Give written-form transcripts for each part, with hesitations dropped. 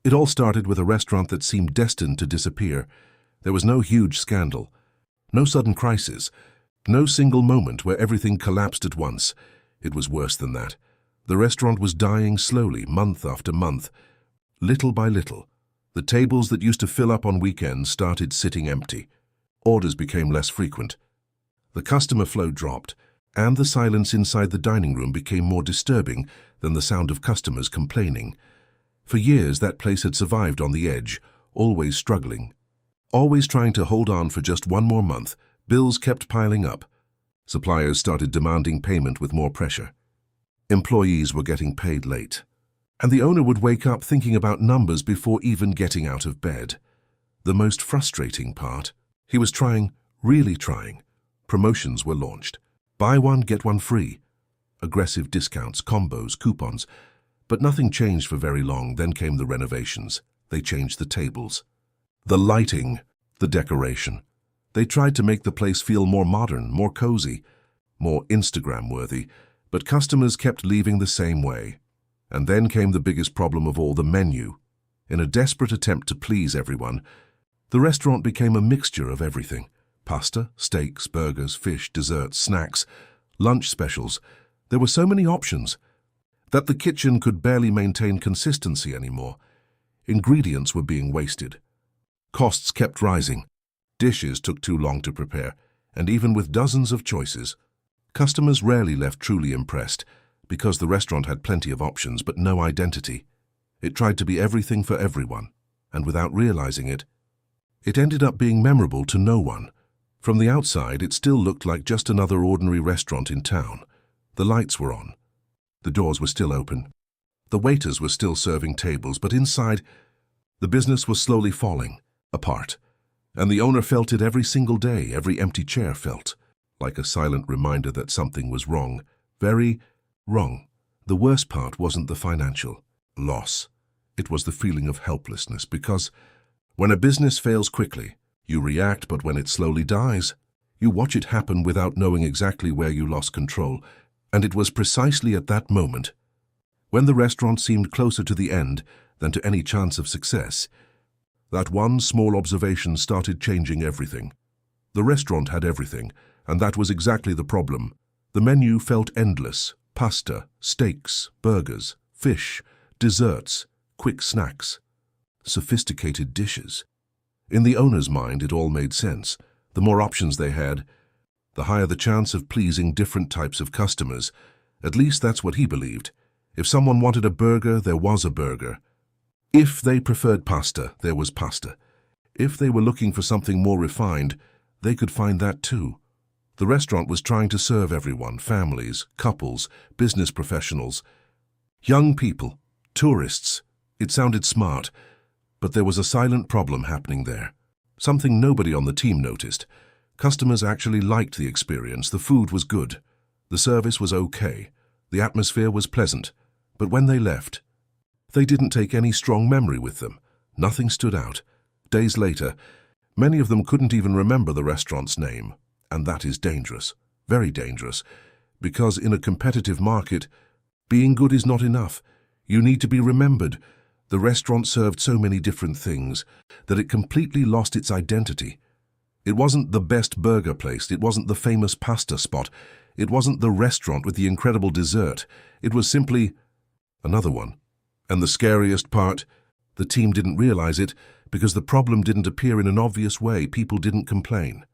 It all started with a restaurant that seemed destined to disappear. There was no huge scandal, no sudden crisis, no single moment where everything collapsed at once. It was worse than that. The restaurant was dying slowly, month after month. Little by little, the tables that used to fill up on weekends started sitting empty. Orders became less frequent. The customer flow dropped, and the silence inside the dining room became more disturbing than the sound of customers complaining. For years, that place had survived on the edge, always struggling. Always trying to hold on for just one more month, bills kept piling up. Suppliers started demanding payment with more pressure. Employees were getting paid late. And the owner would wake up thinking about numbers before even getting out of bed. The most frustrating part, he was trying, really trying. Promotions were launched. Buy one, get one free. Aggressive discounts, combos, coupons. But nothing changed for very long. Then came the renovations. They changed the tables, the lighting, the decoration. They tried to make the place feel more modern, more cozy, more Instagram-worthy, but customers kept leaving the same way. And then came the biggest problem of all, the menu. In a desperate attempt to please everyone, the restaurant became a mixture of everything. Pasta, steaks, burgers, fish, desserts, snacks, lunch specials. There were so many options that the kitchen could barely maintain consistency anymore. Ingredients were being wasted. Costs kept rising. Dishes took too long to prepare, and even with dozens of choices, customers rarely left truly impressed because the restaurant had plenty of options but no identity. It tried to be everything for everyone, and without realizing it, it ended up being memorable to no one. From the outside, it still looked like just another ordinary restaurant in town. The lights were on. The doors were still open. The waiters were still serving tables, but inside, the business was slowly falling apart. And the owner felt it every single day. Every empty chair felt like a silent reminder that something was wrong. Very wrong. The worst part wasn't the financial loss. It was the feeling of helplessness, because when a business fails quickly, you react, but when it slowly dies, you watch it happen without knowing exactly where you lost control. And it was precisely at that moment, when the restaurant seemed closer to the end than to any chance of success, that one small observation started changing everything. The restaurant had everything, and that was exactly the problem. The menu felt endless. Pasta, steaks, burgers, fish, desserts, quick snacks, sophisticated dishes. In the owner's mind, it all made sense. The more options they had, the higher the chance of pleasing different types of customers. At least that's what he believed. If someone wanted a burger, there was a burger. If they preferred pasta, there was pasta. If they were looking for something more refined, they could find that too. The restaurant was trying to serve everyone: families, couples, business professionals, young people, tourists. It sounded smart, but there was a silent problem happening there. Something nobody on the team noticed. Customers actually liked the experience. The food was good. The service was okay. The atmosphere was pleasant. But when they left, they didn't take any strong memory with them. Nothing stood out. Days later, many of them couldn't even remember the restaurant's name. And that is dangerous, very dangerous, because in a competitive market, being good is not enough. You need to be remembered. The restaurant served so many different things that it completely lost its identity. It wasn't the best burger place. It wasn't the famous pasta spot. It wasn't the restaurant with the incredible dessert. It was simply another one. And the scariest part, the team didn't realize it because the problem didn't appear in an obvious way. People didn't complain.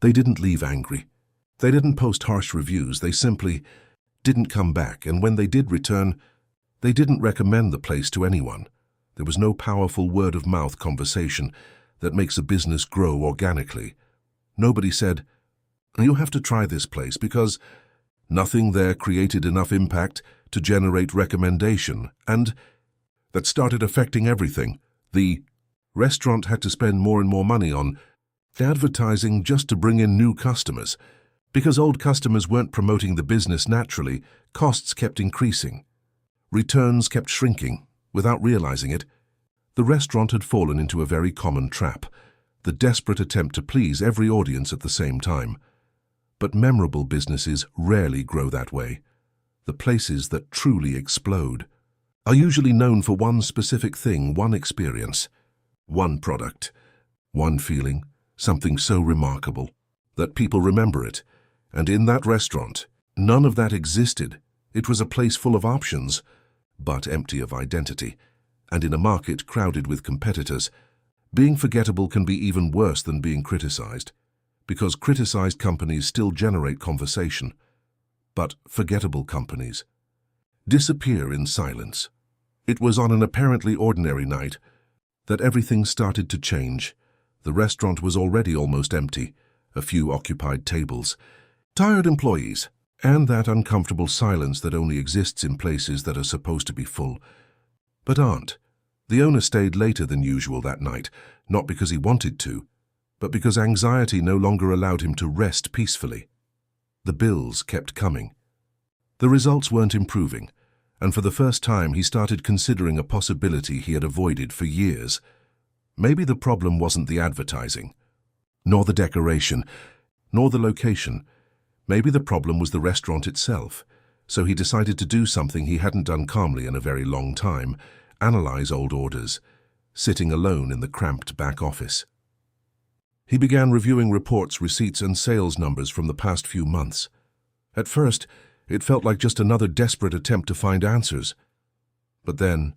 They didn't leave angry. They didn't post harsh reviews. They simply didn't come back. And when they did return, they didn't recommend the place to anyone. There was no powerful word-of-mouth conversation that makes a business grow organically. Nobody said, "You have to try this place," because nothing there created enough impact to generate recommendation, and that started affecting everything. The restaurant had to spend more and more money on advertising just to bring in new customers. Because old customers weren't promoting the business naturally, costs kept increasing. Returns kept shrinking. Without realizing it, the restaurant had fallen into a very common trap, the desperate attempt to please every audience at the same time. But memorable businesses rarely grow that way. The places that truly explode are usually known for one specific thing, one experience, one product, one feeling, something so remarkable that people remember it. And in that restaurant, none of that existed. It was a place full of options, but empty of identity. And in a market crowded with competitors, being forgettable can be even worse than being criticized, because criticized companies still generate conversation, but forgettable companies disappear in silence. It was on an apparently ordinary night that everything started to change. The restaurant was already almost empty, a few occupied tables, tired employees, and that uncomfortable silence that only exists in places that are supposed to be full, but aren't. The owner stayed later than usual that night, not because he wanted to, but because anxiety no longer allowed him to rest peacefully. The bills kept coming. The results weren't improving, and for the first time he started considering a possibility he had avoided for years. Maybe the problem wasn't the advertising, nor the decoration, nor the location. Maybe the problem was the restaurant itself. So he decided to do something he hadn't done calmly in a very long time: analyze old orders, sitting alone in the cramped back office. He began reviewing reports, receipts, and sales numbers from the past few months. At first, it felt like just another desperate attempt to find answers. But then,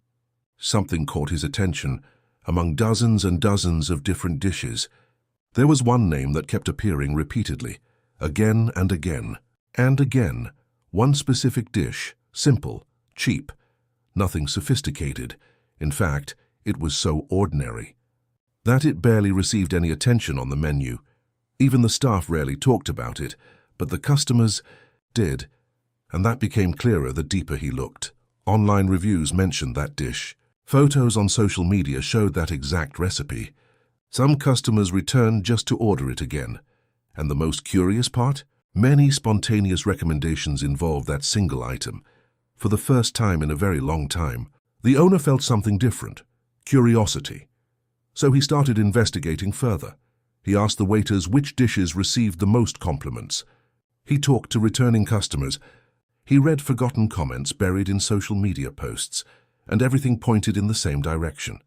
something caught his attention. Among dozens and dozens of different dishes, there was one name that kept appearing repeatedly, again and again, and again. One specific dish, simple, cheap, nothing sophisticated. In fact, it was so ordinary that it barely received any attention on the menu. Even the staff rarely talked about it, but the customers did, and that became clearer the deeper he looked. Online reviews mentioned that dish. Photos on social media showed that exact recipe. Some customers returned just to order it again. And the most curious part? Many spontaneous recommendations involved that single item. For the first time in a very long time, the owner felt something different: curiosity. So he started investigating further. He asked the waiters which dishes received the most compliments. He talked to returning customers. He read forgotten comments buried in social media posts, and everything pointed in the same direction.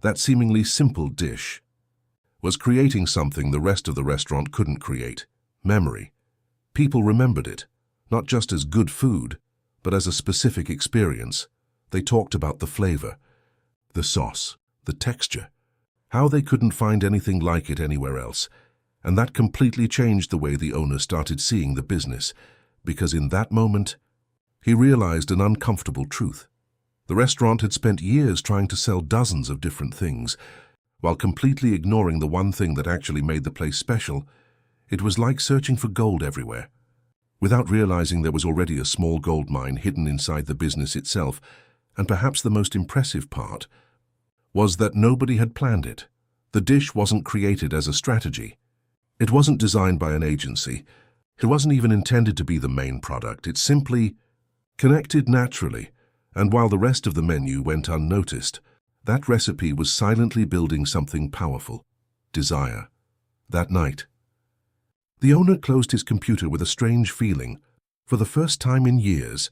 That seemingly simple dish was creating something the rest of the restaurant couldn't create: memory. People remembered it, not just as good food, but as a specific experience. They talked about the flavor, the sauce, the texture, how they couldn't find anything like it anywhere else. And that completely changed the way the owner started seeing the business, because in that moment, he realized an uncomfortable truth. The restaurant had spent years trying to sell dozens of different things, while completely ignoring the one thing that actually made the place special. It was like searching for gold everywhere, without realizing there was already a small gold mine hidden inside the business itself. And perhaps the most impressive part was that nobody had planned it. The dish wasn't created as a strategy. It wasn't designed by an agency. It wasn't even intended to be the main product. It simply connected naturally. And while the rest of the menu went unnoticed, that recipe was silently building something powerful: desire. That night, the owner closed his computer with a strange feeling. For the first time in years,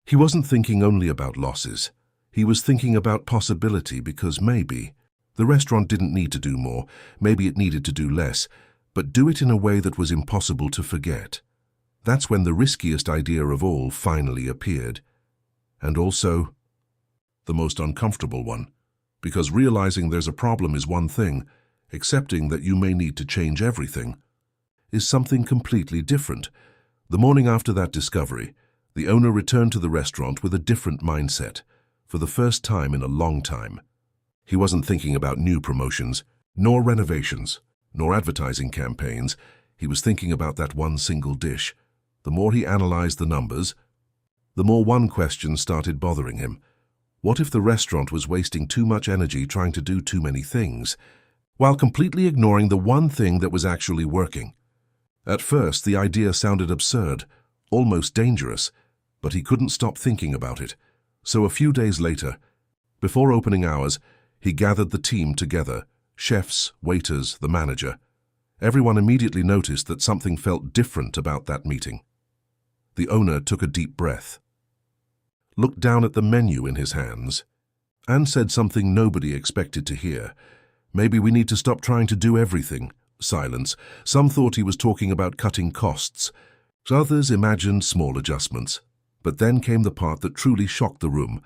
he wasn't thinking only about losses. He was thinking about possibility, because maybe the restaurant didn't need to do more, maybe it needed to do less, but do it in a way that was impossible to forget. That's when the riskiest idea of all finally appeared. And also, the most uncomfortable one, because realizing there's a problem is one thing, accepting that you may need to change everything is something completely different. The morning after that discovery, the owner returned to the restaurant with a different mindset, for the first time in a long time. He wasn't thinking about new promotions, nor renovations, nor advertising campaigns. He was thinking about that one single dish. The more he analyzed the numbers, the more one question started bothering him. What if the restaurant was wasting too much energy trying to do too many things, while completely ignoring the one thing that was actually working? At first, the idea sounded absurd, almost dangerous, but he couldn't stop thinking about it. So a few days later, before opening hours, he gathered the team together: chefs, waiters, the manager. Everyone immediately noticed that something felt different about that meeting. The owner took a deep breath. looked down at the menu in his hands, and said something nobody expected to hear. "Maybe we need to stop trying to do everything." Silence. Some thought he was talking about cutting costs. Others imagined small adjustments. But then came the part that truly shocked the room.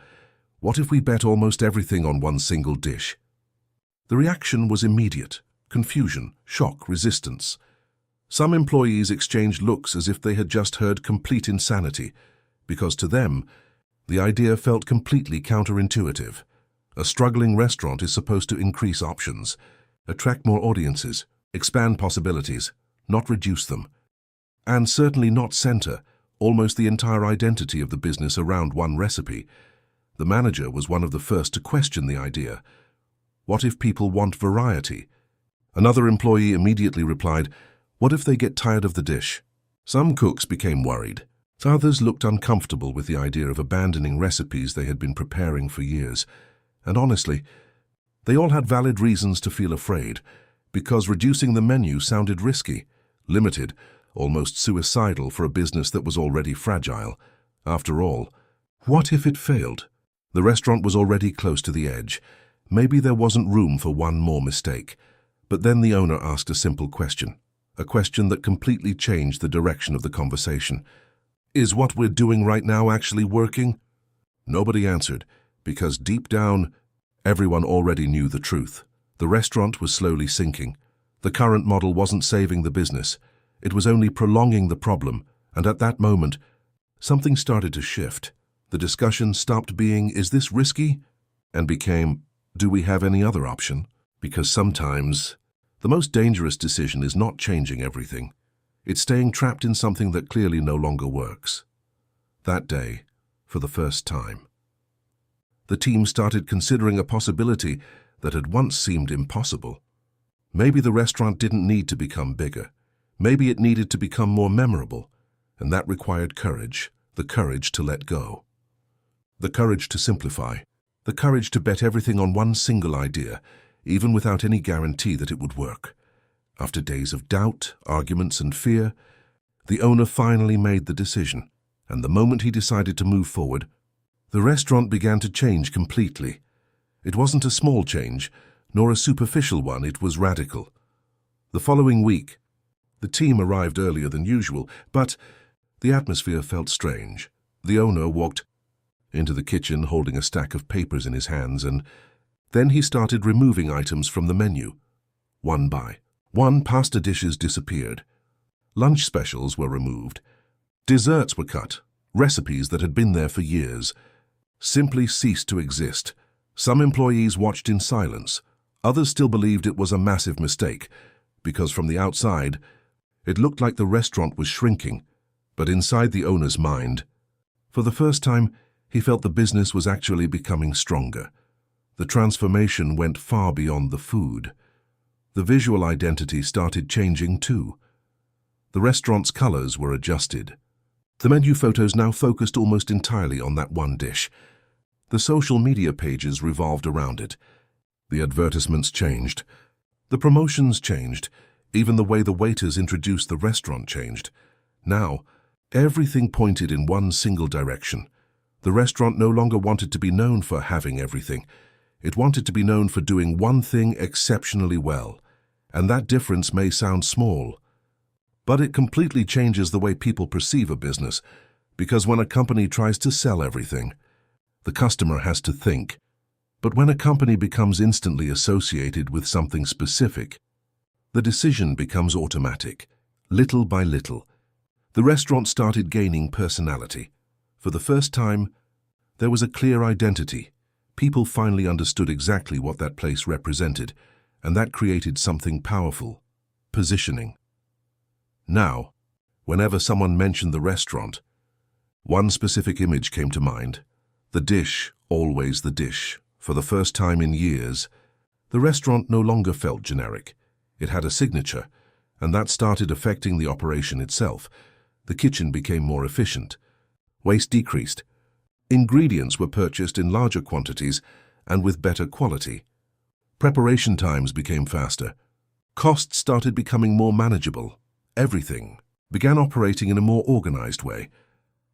What if we bet almost everything on one single dish? The reaction was immediate. Confusion, shock, resistance. Some employees exchanged looks as if they had just heard complete insanity, because to them, the idea felt completely counterintuitive. A struggling restaurant is supposed to increase options, attract more audiences, expand possibilities, not reduce them, and certainly not center almost the entire identity of the business around one recipe. The manager was one of the first to question the idea. What if people want variety? Another employee immediately replied, "What if they get tired of the dish?" Some cooks became worried. Others looked uncomfortable with the idea of abandoning recipes they had been preparing for years. And honestly, they all had valid reasons to feel afraid, because reducing the menu sounded risky, limited, almost suicidal for a business that was already fragile. After all, what if it failed? The restaurant was already close to the edge. Maybe there wasn't room for one more mistake. But then the owner asked a simple question, a question that completely changed the direction of the conversation. "Is what we're doing right now actually working?" Nobody answered, because deep down, everyone already knew the truth. The restaurant was slowly sinking. The current model wasn't saving the business. It was only prolonging the problem, and at that moment, something started to shift. The discussion stopped being, "Is this risky?" and became, "Do we have any other option?" Because sometimes, the most dangerous decision is not changing everything. It's staying trapped in something that clearly no longer works. That day, for the first time, the team started considering a possibility that had once seemed impossible. Maybe the restaurant didn't need to become bigger. Maybe it needed to become more memorable, and that required courage, the courage to let go. The courage to simplify, the courage to bet everything on one single idea, even without any guarantee that it would work. After days of doubt, arguments, and fear, the owner finally made the decision, and the moment he decided to move forward, the restaurant began to change completely. It wasn't a small change, nor a superficial one, it was radical. The following week, the team arrived earlier than usual, but the atmosphere felt strange. The owner walked into the kitchen holding a stack of papers in his hands, and then he started removing items from the menu. One by one, pasta dishes disappeared. Lunch specials were removed. Desserts were cut. Recipes that had been there for years simply ceased to exist. Some employees watched in silence. Others still believed it was a massive mistake, because from the outside, it looked like the restaurant was shrinking. But inside the owner's mind, for the first time, he felt the business was actually becoming stronger. The transformation went far beyond the food. The visual identity started changing too. The restaurant's colors were adjusted. The menu photos now focused almost entirely on that one dish. The social media pages revolved around it. The advertisements changed. The promotions changed. Even the way the waiters introduced the restaurant changed. Now, everything pointed in one single direction. The restaurant no longer wanted to be known for having everything. It wanted to be known for doing one thing exceptionally well. And that difference may sound small, but it completely changes the way people perceive a business, because when a company tries to sell everything, the customer has to think. But when a company becomes instantly associated with something specific, the decision becomes automatic. Little by little, the restaurant started gaining personality. For the first time, there was a clear identity. People finally understood exactly what that place represented, and that created something powerful: positioning. Now, whenever someone mentioned the restaurant, one specific image came to mind. The dish, always the dish. For the first time in years, the restaurant no longer felt generic. It had a signature, and that started affecting the operation itself. The kitchen became more efficient. Waste decreased. Ingredients were purchased in larger quantities and with better quality. Preparation times became faster. Costs started becoming more manageable. Everything began operating in a more organized way.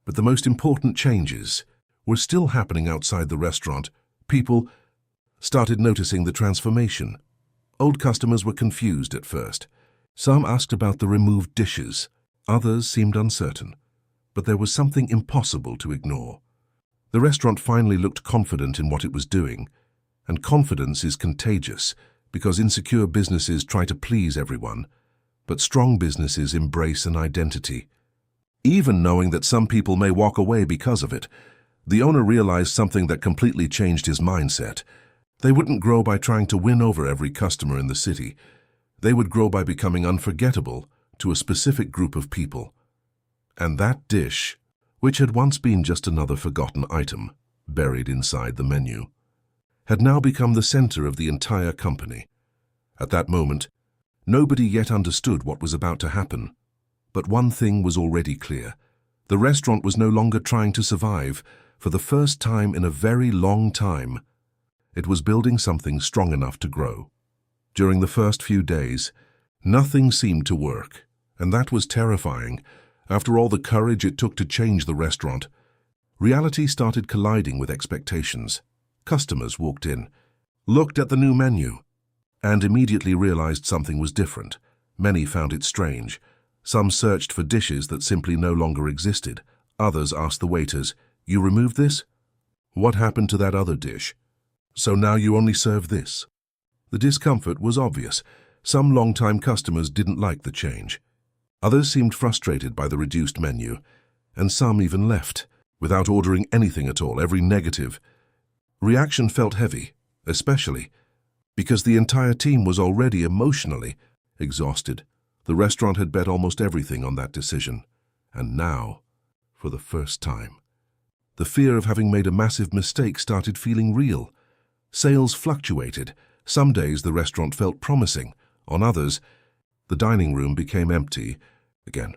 But the most important changes were still happening outside the restaurant. People started noticing the transformation. Old customers were confused at first. Some asked about the removed dishes. Others seemed uncertain. But there was something impossible to ignore. The restaurant finally looked confident in what it was doing. And confidence is contagious because insecure businesses try to please everyone. But strong businesses embrace an identity. Even knowing that some people may walk away because of it, the owner realized something that completely changed his mindset. They wouldn't grow by trying to win over every customer in the city. They would grow by becoming unforgettable to a specific group of people. And that dish, which had once been just another forgotten item buried inside the menu, had now become the center of the entire company. At that moment, nobody yet understood what was about to happen. But one thing was already clear. The restaurant was no longer trying to survive. For the first time in a very long time, it was building something strong enough to grow. During the first few days, nothing seemed to work, and that was terrifying. After all the courage it took to change the restaurant, reality started colliding with expectations. Customers walked in, looked at the new menu, and immediately realized something was different. Many found it strange. Some searched for dishes that simply no longer existed. Others asked the waiters, "You removed this? What happened to that other dish? So now you only serve this?" The discomfort was obvious. Some long-time customers didn't like the change. Others seemed frustrated by the reduced menu, and some even left, without ordering anything at all. Every negative reaction felt heavy, especially because the entire team was already emotionally exhausted. The restaurant had bet almost everything on that decision, and now, for the first time, the fear of having made a massive mistake started feeling real. Sales fluctuated. Some days the restaurant felt promising. On others, the dining room became empty again.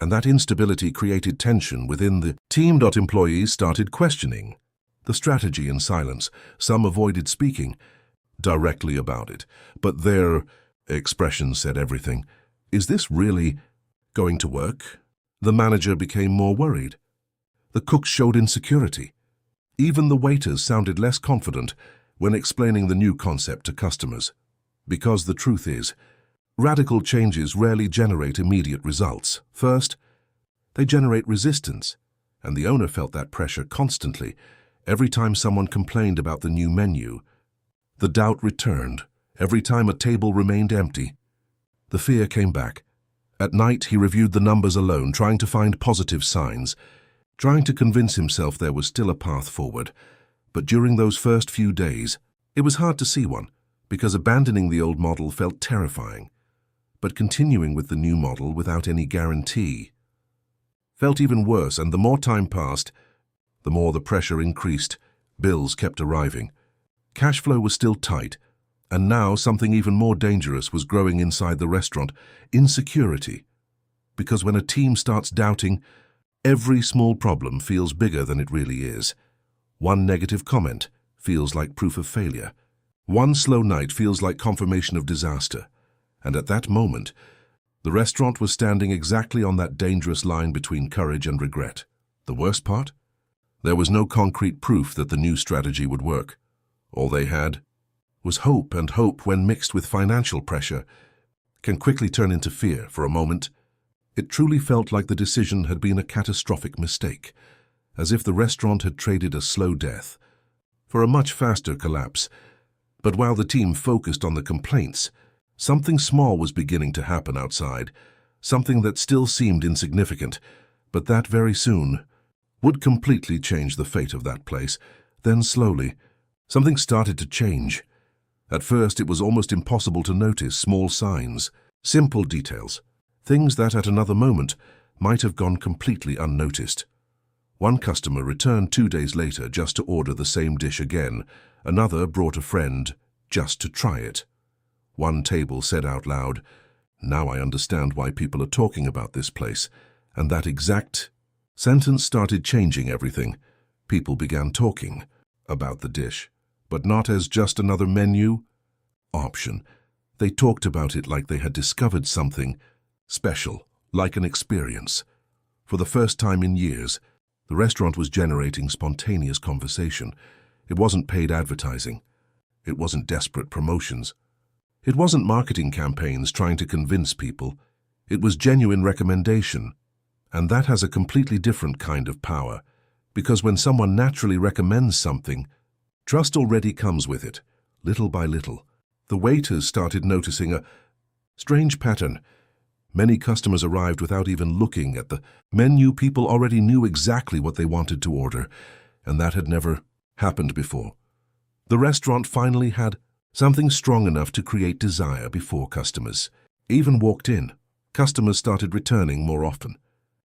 And that instability created tension within the team. Employees started questioning the strategy in silence. Some avoided speaking directly about it, but their expressions said everything. Is this really going to work? The manager became more worried. The cooks showed insecurity. Even the waiters sounded less confident when explaining the new concept to customers. Because the truth is, radical changes rarely generate immediate results. First, they generate resistance, and the owner felt that pressure constantly. Every time someone complained about the new menu, the doubt returned. Every time a table remained empty, the fear came back. At night, he reviewed the numbers alone, trying to find positive signs, trying to convince himself there was still a path forward. But during those first few days, it was hard to see one, because abandoning the old model felt terrifying. But continuing with the new model without any guarantee felt even worse, and the more time passed, the more the pressure increased. Bills kept arriving. Cash flow was still tight, and now something even more dangerous was growing inside the restaurant: insecurity. Because when a team starts doubting, every small problem feels bigger than it really is. One negative comment feels like proof of failure. One slow night feels like confirmation of disaster. And at that moment, the restaurant was standing exactly on that dangerous line between courage and regret. The worst part? There was no concrete proof that the new strategy would work. All they had was hope, and hope, when mixed with financial pressure, can quickly turn into fear. For a moment, it truly felt like the decision had been a catastrophic mistake, as if the restaurant had traded a slow death for a much faster collapse. But while the team focused on the complaints, something small was beginning to happen outside, something that still seemed insignificant, but that very soon would completely change the fate of that place. Then slowly, something started to change. At first, it was almost impossible to notice small signs, simple details, things that at another moment might have gone completely unnoticed. One customer returned 2 days later just to order the same dish again. Another brought a friend just to try it. One table said out loud, "Now I understand why people are talking about this place." And that exact sentence started changing everything. People began talking about the dish, but not as just another menu option. They talked about it like they had discovered something special, like an experience. For the first time in years, The restaurant was generating spontaneous conversation. It wasn't paid advertising. It wasn't desperate promotions. It wasn't marketing campaigns trying to convince people. It was genuine recommendation. And that has a completely different kind of power, because when someone naturally recommends something, trust already comes with it, little by little. The waiters started noticing a strange pattern. Many customers arrived without even looking at the menu. People already knew exactly what they wanted to order, and that had never happened before. The restaurant finally had something strong enough to create desire before customers even walked in. Customers started returning more often.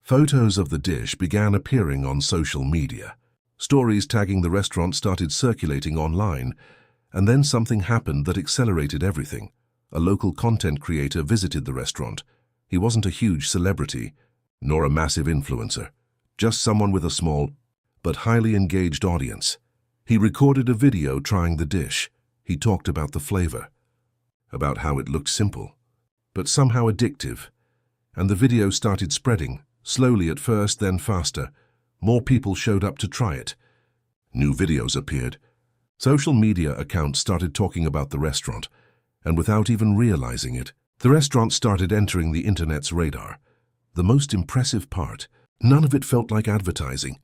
Photos of the dish began appearing on social media. Stories tagging the restaurant started circulating online, and then something happened that accelerated everything. A local content creator visited the restaurant. He wasn't a huge celebrity, nor a massive influencer, just someone with a small but highly engaged audience. He recorded a video trying the dish. He talked about the flavor, about how it looked simple, but somehow addictive. And the video started spreading, slowly at first, then faster. More people showed up to try it. New videos appeared. Social media accounts started talking about the restaurant, and without even realizing it, the restaurant started entering the internet's radar. The most impressive part, none of it felt like advertising.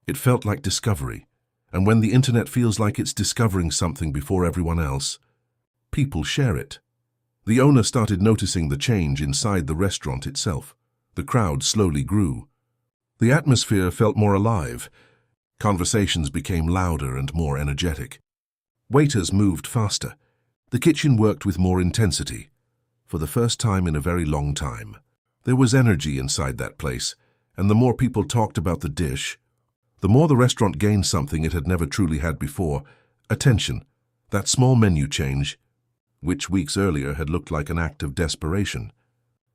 It felt like discovery. And when the internet feels like it's discovering something before everyone else, people share it. The owner started noticing the change inside the restaurant itself. The crowd slowly grew. The atmosphere felt more alive. Conversations became louder and more energetic. Waiters moved faster. The kitchen worked with more intensity. For the first time in a very long time, there was energy inside that place, and the more people talked about the dish, the more the restaurant gained something it had never truly had before: attention. That small menu change, which weeks earlier had looked like an act of desperation,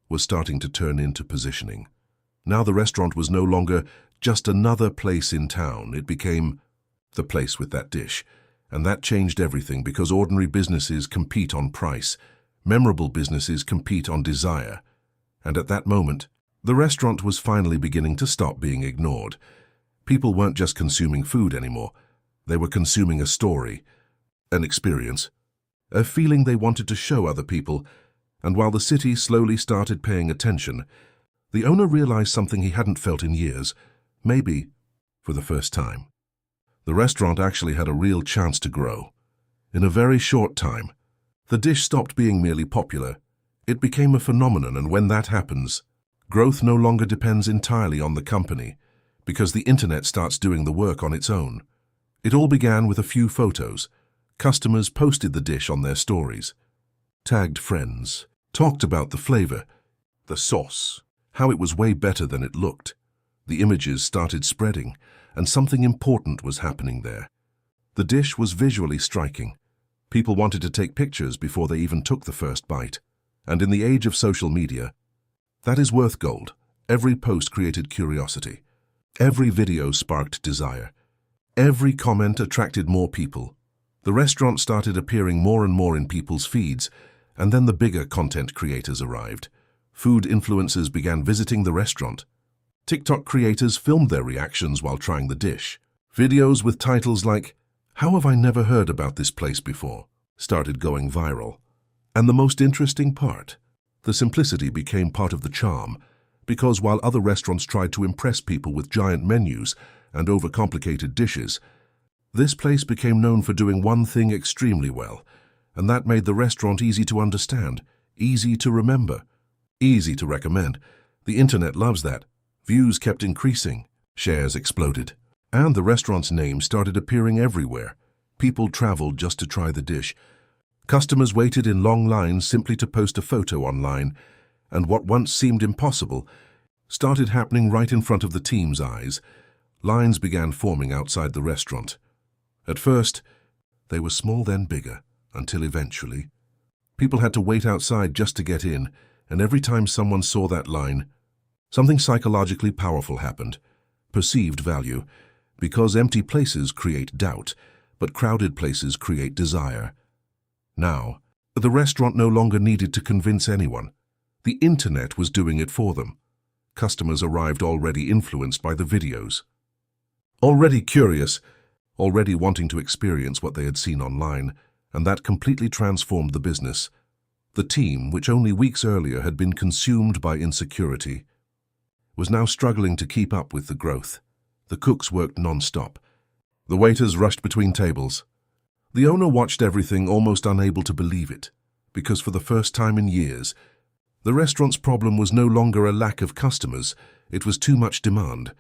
was starting to turn into positioning. Now the restaurant was no longer just another place in town. It became the place with that dish. And that changed everything, because ordinary businesses compete on price. Memorable businesses compete on desire. And at that moment, the restaurant was finally beginning to stop being ignored. People weren't just consuming food anymore. They were consuming a story, an experience, a feeling they wanted to show other people. And while the city slowly started paying attention, the owner realized something he hadn't felt in years, maybe for the first time. The restaurant actually had a real chance to grow. In a very short time, the dish stopped being merely popular. It became a phenomenon, and when that happens, growth no longer depends entirely on the company, because the internet starts doing the work on its own. It all began with a few photos. Customers posted the dish on their stories, tagged friends, talked about the flavor, the sauce, how it was way better than it looked. The images started spreading, and something important was happening there. The dish was visually striking. People wanted to take pictures before they even took the first bite. And in the age of social media, that is worth gold. Every post created curiosity. Every video sparked desire. Every comment attracted more people. The restaurant started appearing more and more in people's feeds, and then the bigger content creators arrived. Food influencers began visiting the restaurant. TikTok creators filmed their reactions while trying the dish. Videos with titles like, "How have I never heard about this place before?" started going viral. And the most interesting part, the simplicity became part of the charm, because while other restaurants tried to impress people with giant menus and overcomplicated dishes, this place became known for doing one thing extremely well, and that made the restaurant easy to understand, easy to remember, easy to recommend. The internet loves that. Views kept increasing, shares exploded, and the restaurant's name started appearing everywhere. People traveled just to try the dish. Customers waited in long lines simply to post a photo online, and what once seemed impossible started happening right in front of the team's eyes. Lines began forming outside the restaurant. At first, they were small, then bigger, until eventually, people had to wait outside just to get in, and every time someone saw that line, something psychologically powerful happened. Perceived value, because empty places create doubt, but crowded places create desire. Now, the restaurant no longer needed to convince anyone. The internet was doing it for them. customers arrived already influenced by the videos. Already curious, already wanting to experience what they had seen online, and that completely transformed the business. The team, which only weeks earlier had been consumed by insecurity, was now struggling to keep up with the growth. The cooks worked non-stop. The waiters rushed between tables. The owner watched everything, almost unable to believe it, because for the first time in years, the restaurant's problem was no longer a lack of customers, it was too much demand,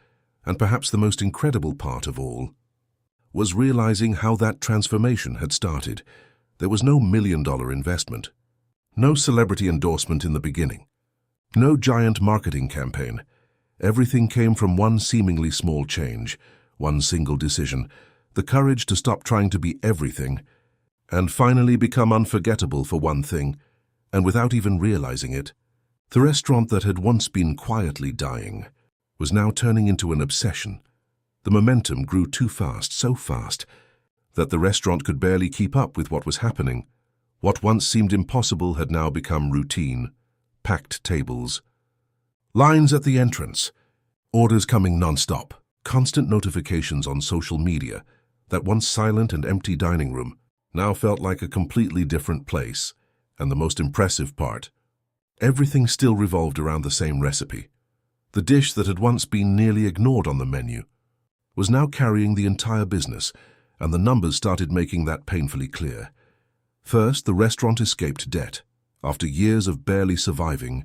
and perhaps the most incredible part of all was realizing how that transformation had started. There was no million-dollar investment, no celebrity endorsement in the beginning, no giant marketing campaign. Everything came from one seemingly small change, one single decision, the courage to stop trying to be everything, and finally become unforgettable for one thing, and without even realizing it, the restaurant that had once been quietly dying was now turning into an obsession. The momentum grew too fast, so fast, that the restaurant could barely keep up with what was happening. What once seemed impossible had now become routine. Packed tables, lines at the entrance, orders coming non-stop, constant notifications on social media. That once silent and empty dining room now felt like a completely different place. And the most impressive part, everything still revolved around the same recipe. The dish that had once been nearly ignored on the menu was now carrying the entire business, and the numbers started making that painfully clear. First, the restaurant escaped debt. After years of barely surviving,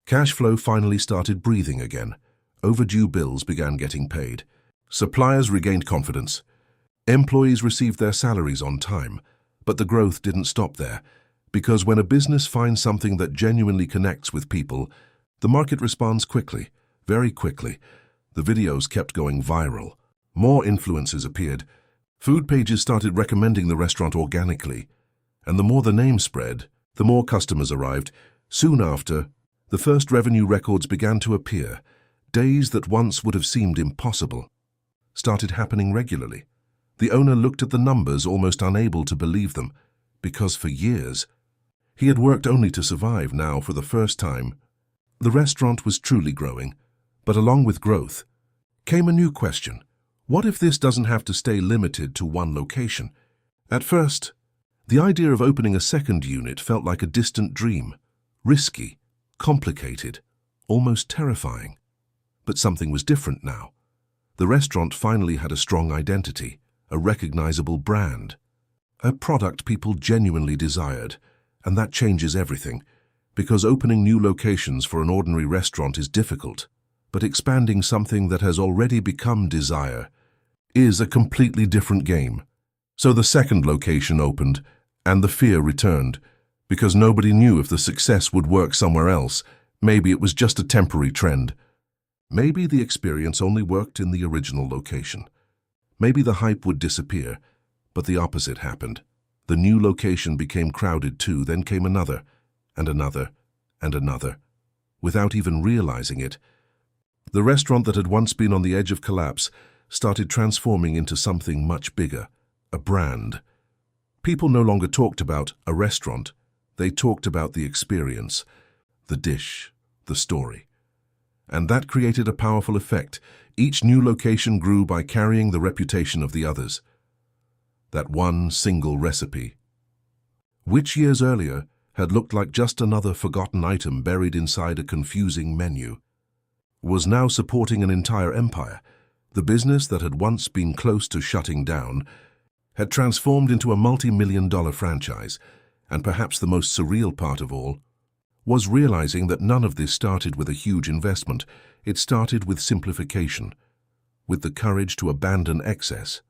cash flow finally started breathing again. Overdue bills began getting paid. Suppliers regained confidence. Employees received their salaries on time. But the growth didn't stop there, because when a business finds something that genuinely connects with people, the market responds quickly, very quickly. The videos kept going viral. More influencers appeared. Food pages started recommending the restaurant organically. And the more the name spread, the more customers arrived. Soon after, the first revenue records began to appear. Days that once would have seemed impossible started happening regularly. The owner looked at the numbers, almost unable to believe them, because for years he had worked only to survive. Now, for the first time, the restaurant was truly growing. But along with growth came a new question. What if this doesn't have to stay limited to one location? At first, the idea of opening a second unit felt like a distant dream, risky, complicated, almost terrifying. But something was different now. The restaurant finally had a strong identity, a recognizable brand, a product people genuinely desired, and that changes everything, because opening new locations for an ordinary restaurant is difficult, but expanding something that has already become desire is a completely different game. So the second location opened, and the fear returned, because nobody knew if the success would work somewhere else. Maybe it was just a temporary trend. Maybe the experience only worked in the original location. Maybe the hype would disappear, but the opposite happened. The new location became crowded too, then came another, and another, and another. Without even realizing it, the restaurant that had once been on the edge of collapse started transforming into something much bigger, a brand. People no longer talked about a restaurant, they talked about the experience, the dish, the story. And that created a powerful effect. Each new location grew by carrying the reputation of the others. That one single recipe, which years earlier had looked like just another forgotten item buried inside a confusing menu, was now supporting an entire empire. The business that had once been close to shutting down had transformed into a multi-million-dollar franchise, and perhaps the most surreal part of all was realizing that none of this started with a huge investment. It started with simplification, with the courage to abandon excess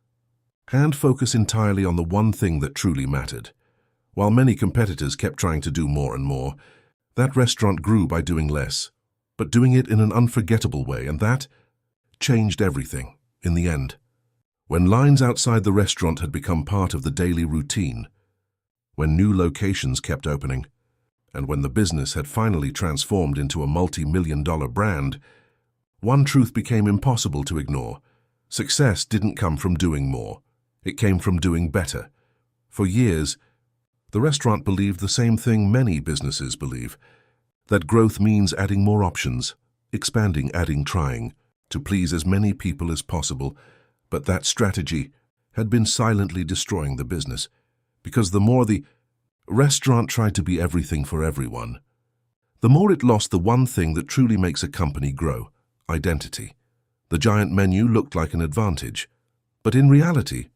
and focus entirely on the one thing that truly mattered. While many competitors kept trying to do more and more, that restaurant grew by doing less, but doing it in an unforgettable way, and that changed everything in the end. When lines outside the restaurant had become part of the daily routine, when new locations kept opening, and when the business had finally transformed into a multi-million-dollar brand, one truth became impossible to ignore. Success didn't come from doing more. It came from doing better. For years, the restaurant believed the same thing many businesses believe, that growth means adding more options, expanding, adding, trying to please as many people as possible, but that strategy had been silently destroying the business, because the more the restaurant tried to be everything for everyone, the more it lost the one thing that truly makes a company grow: identity. The giant menu looked like an advantage, but in reality,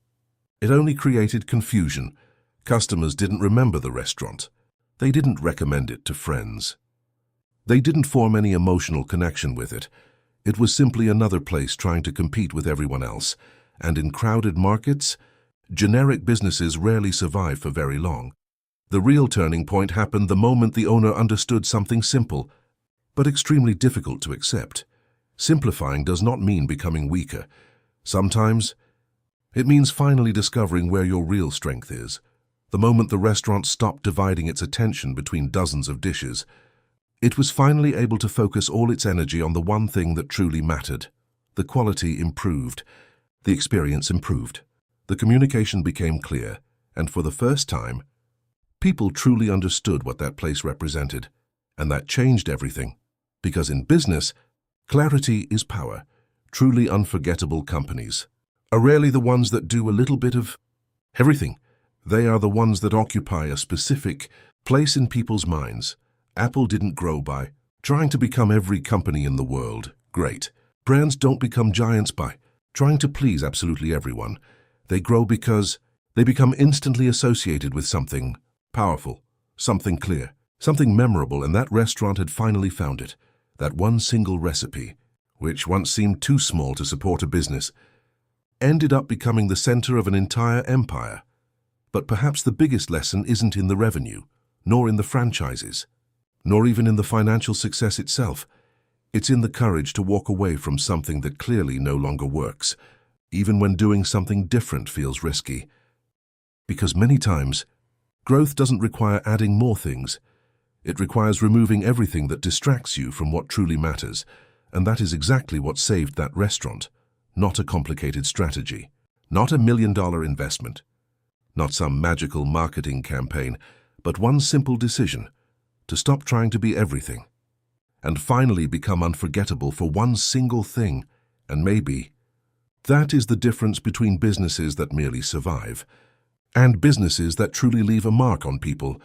it only created confusion. Customers didn't remember the restaurant. They didn't recommend it to friends. They didn't form any emotional connection with it. It was simply another place trying to compete with everyone else, and in crowded markets, generic businesses rarely survive for very long. The real turning point happened the moment the owner understood something simple, but extremely difficult to accept. Simplifying does not mean becoming weaker. Sometimes, it means finally discovering where your real strength is. The moment the restaurant stopped dividing its attention between dozens of dishes, it was finally able to focus all its energy on the one thing that truly mattered. The quality improved. The experience improved. The communication became clear, and for the first time, people truly understood what that place represented. And that changed everything. Because in business, clarity is power. Truly unforgettable companies are rarely the ones that do a little bit of everything. They are the ones that occupy a specific place in people's minds. Apple didn't grow by trying to become every company in the world. Great. Brands don't become giants by trying to please absolutely everyone. They grow because they become instantly associated with something powerful, something clear, something memorable, and that restaurant had finally found it. That one single recipe, which once seemed too small to support a business, ended up becoming the center of an entire empire. But perhaps the biggest lesson isn't in the revenue, nor in the franchises, nor even in the financial success itself. It's in the courage to walk away from something that clearly no longer works, even when doing something different feels risky. Because many times, growth doesn't require adding more things. It requires removing everything that distracts you from what truly matters, and that is exactly what saved that restaurant. Not a complicated strategy, not $1 million investment, not some magical marketing campaign, but one simple decision: to stop trying to be everything, and finally become unforgettable for one single thing. And maybe that is the difference between businesses that merely survive and businesses that truly leave a mark on people.